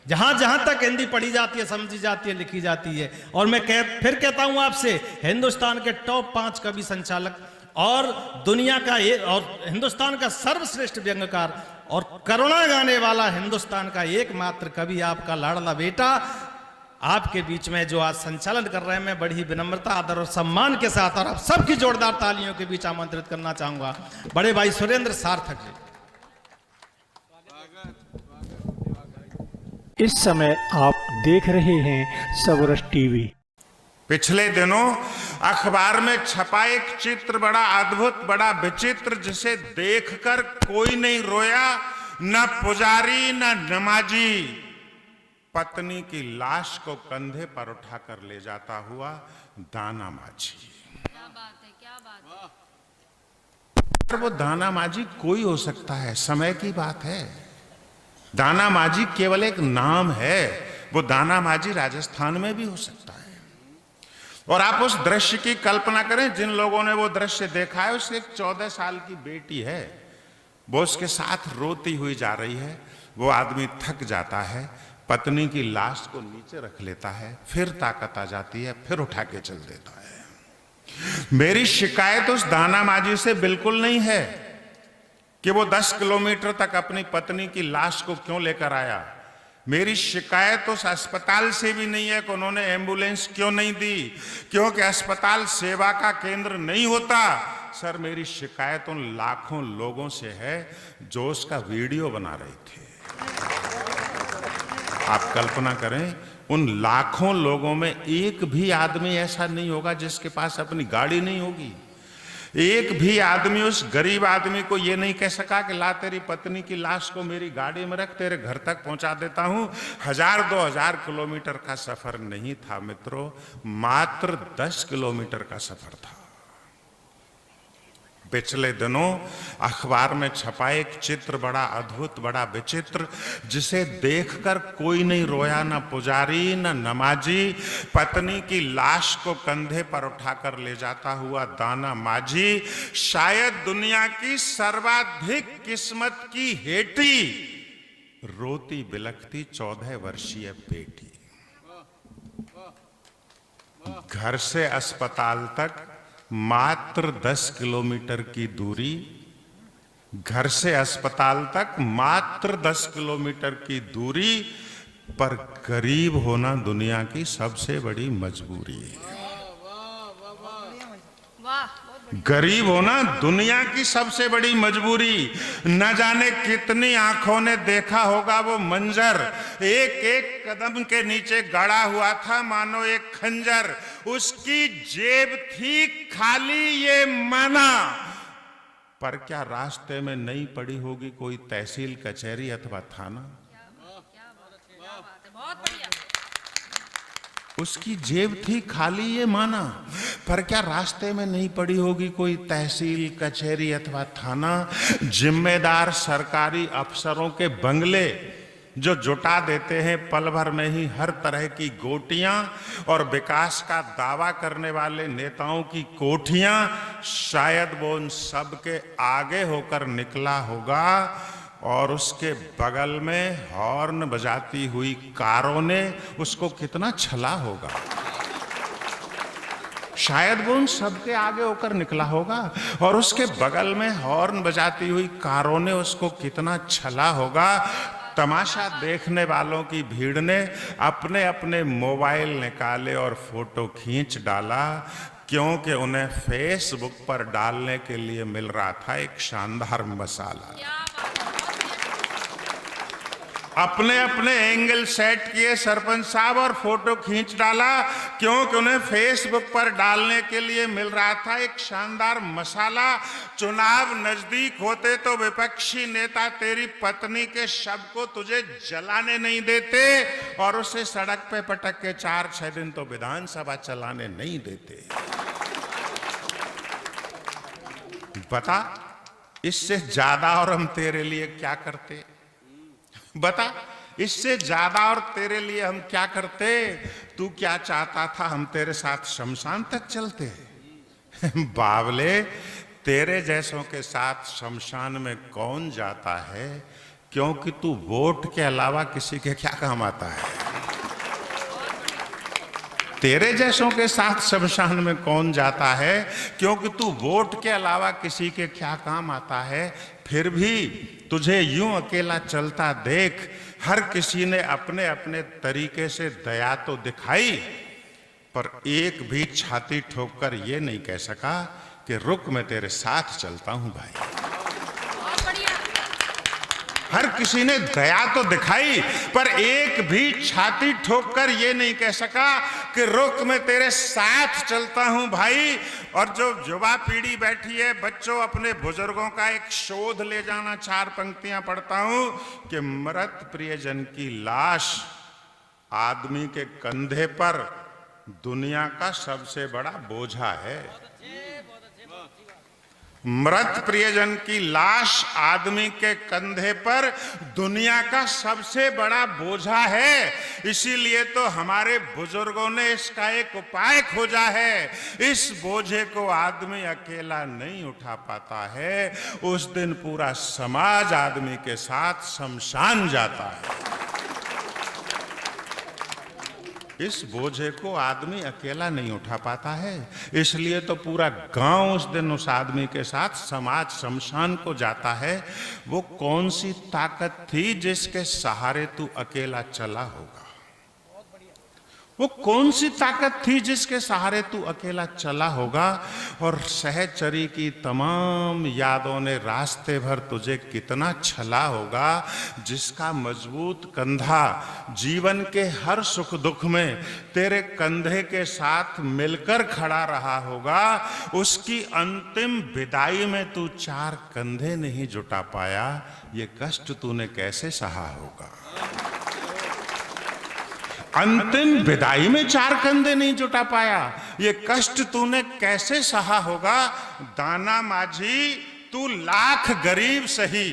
जहां जहां तक हिंदी पढ़ी जाती है, समझी जाती है, लिखी जाती है। और मैं फिर कहता हूं आपसे, हिंदुस्तान के टॉप 5 कवि संचालक और दुनिया का और हिंदुस्तान का सर्वश्रेष्ठ व्यंग्यकार और करुणा गाने वाला हिंदुस्तान का एकमात्र कवि, आपका लाडला बेटा, आपके बीच में जो आज संचालन कर रहे हैं, मैं बड़ी ही विनम्रता, आदर और सम्मान के साथ और आप सबकी जोरदार तालियों के बीच आमंत्रित करना चाहूंगा बड़े भाई सुरेंद्र सार्थक जी। इस समय आप देख रहे हैं सबरस टीवी। पिछले दिनों अखबार में छपा एक चित्र बड़ा अद्भुत, बड़ा विचित्र, जिसे देखकर कोई नहीं रोया, न पुजारी न नमाजी। पत्नी की लाश को कंधे पर उठाकर ले जाता हुआ दाना माझी। क्या बात है, क्या बात है। वो दाना माझी कोई हो सकता है, समय की बात है। दाना माझी केवल एक नाम है, वो दाना माझी राजस्थान में भी हो सकता है। और आप उस दृश्य की कल्पना करें, जिन लोगों ने वो दृश्य देखा है, उसकी एक 14 साल की बेटी है, वो उसके साथ रोती हुई जा रही है। वो आदमी थक जाता है, पत्नी की लाश को नीचे रख लेता है, फिर ताकत आ जाती है, फिर उठा के चल देता है। मेरी शिकायत उस दाना माझी से बिल्कुल नहीं है कि वो 10 किलोमीटर तक अपनी पत्नी की लाश को क्यों लेकर आया। मेरी शिकायत उस अस्पताल से भी नहीं है कि उन्होंने एम्बुलेंस क्यों नहीं दी, क्योंकि अस्पताल सेवा का केंद्र नहीं होता। सर, मेरी शिकायत उन लाखों लोगों से है जो उसका वीडियो बना रहे थे। आप कल्पना करें, उन लाखों लोगों में एक भी आदमी ऐसा नहीं होगा जिसके पास अपनी गाड़ी नहीं होगी। एक भी आदमी उस गरीब आदमी को ये नहीं कह सका कि ला तेरी पत्नी की लाश को मेरी गाड़ी में रख, तेरे घर तक पहुंचा देता हूं। 1000-2000 किलोमीटर का सफर नहीं था मित्रों, मात्र 10 किलोमीटर का सफर था। पिछले दिनों अखबार में छपा एक चित्र बड़ा अद्भुत, बड़ा विचित्र, जिसे देखकर कोई नहीं रोया, ना पुजारी न नमाजी। पत्नी की लाश को कंधे पर उठाकर ले जाता हुआ दाना माझी, शायद दुनिया की सर्वाधिक किस्मत की हेटी, रोती बिलखती 14 वर्षीय बेटी। घर से अस्पताल तक मात्र 10 किलोमीटर की दूरी, घर से अस्पताल तक मात्र 10 किलोमीटर की दूरी, पर गरीब होना दुनिया की सबसे बड़ी मजबूरी है। गरीब होना दुनिया की सबसे बड़ी मजबूरी। न जाने कितनी आंखों ने देखा होगा वो मंजर, एक एक कदम के नीचे गड़ा हुआ था मानो एक खंजर। उसकी जेब थी खाली, ये माना, पर क्या रास्ते में नहीं पड़ी होगी कोई तहसील कचहरी अथवा थाना? बहुत बढ़िया। उसकी जेब थी खाली, ये माना, पर क्या रास्ते में नहीं पड़ी होगी कोई तहसील कचहरी अथवा थाना? जिम्मेदार सरकारी अफसरों के बंगले जो जुटा देते हैं पल भर में ही हर तरह की गोटियां, और विकास का दावा करने वाले नेताओं की कोठियां, शायद वो उन सब के आगे होकर निकला होगा, और उसके बगल में हॉर्न बजाती हुई कारों ने उसको कितना छला होगा। शायद वो उन सबके आगे होकर निकला होगा, और उसके बगल में हॉर्न बजाती हुई कारों ने उसको कितना छला होगा। तमाशा देखने वालों की भीड़ ने अपने अपने मोबाइल निकाले और फोटो खींच डाला, क्योंकि उन्हें फेसबुक पर डालने के लिए मिल रहा था एक शानदार मसाला। अपने अपने एंगल सेट किए सरपंच साहब और फोटो खींच डाला, क्योंकि उन्हें फेसबुक पर डालने के लिए मिल रहा था एक शानदार मसाला। चुनाव नजदीक होते तो विपक्षी नेता तेरी पत्नी के शव को तुझे जलाने नहीं देते, और उसे सड़क पे पटक के 4-6 दिन तो विधानसभा चलाने नहीं देते। बता, इससे ज्यादा और हम तेरे लिए क्या करते? बता, इससे ज्यादा और तेरे लिए हम क्या करते? तू क्या चाहता था हम तेरे साथ शमशान तक चलते? बावले, तेरे जैसों के साथ शमशान में कौन जाता है? क्योंकि तू वोट के अलावा किसी के क्या काम आता है। तेरे जैसों के साथ शमशान में कौन जाता है, क्योंकि तू वोट के अलावा किसी के क्या काम आता है। फिर भी तुझे यूं अकेला चलता देख हर किसी ने अपने अपने तरीके से दया तो दिखाई, पर एक भी छाती ठोककर ये नहीं कह सका कि रुक मैं तेरे साथ चलता हूं भाई। हर किसी ने दया तो दिखाई, पर एक भी छाती ठोककर ये नहीं कह सका कि रुक मैं तेरे साथ चलता हूं भाई। और जो युवा पीढ़ी बैठी है, बच्चों अपने बुजुर्गों का एक शोध ले जाना। 4 पंक्तियां पढ़ता हूं कि मृत प्रियजन की लाश आदमी के कंधे पर दुनिया का सबसे बड़ा बोझा है। मृत प्रियजन की लाश आदमी के कंधे पर दुनिया का सबसे बड़ा बोझा है। इसीलिए तो हमारे बुजुर्गों ने इसका एक उपाय खोजा है। इस बोझे को आदमी अकेला नहीं उठा पाता है, उस दिन पूरा समाज आदमी के साथ शमशान जाता है। इस बोझे को आदमी अकेला नहीं उठा पाता है, इसलिए तो पूरा गांव उस दिन उस आदमी के साथ समाज शमशान को जाता है। वो कौन सी ताकत थी जिसके सहारे तू अकेला चला होगा? वो कौन सी ताकत थी जिसके सहारे तू अकेला चला होगा? और सहचरी की तमाम यादों ने रास्ते भर तुझे कितना छला होगा, जिसका मजबूत कंधा जीवन के हर सुख दुख में तेरे कंधे के साथ मिलकर खड़ा रहा होगा। उसकी अंतिम विदाई में तू 4 कंधे नहीं जुटा पाया, ये कष्ट तूने कैसे सहा होगा? अंतिम विदाई में 4 कंधे नहीं जुटा पाया, ये कष्ट तूने कैसे सहा होगा? दाना माझी तू लाख गरीब सही,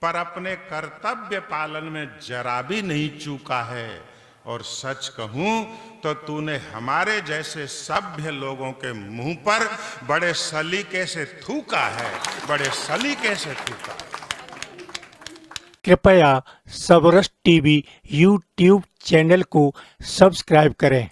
पर अपने कर्तव्य पालन में जरा भी नहीं चूका है। और सच कहूं तो तूने हमारे जैसे सभ्य लोगों के मुंह पर बड़े सलीके से थूका है, बड़े सलीके से थूका है। कृपया सबरस टीवी यूट्यूब चैनल को सब्सक्राइब करें।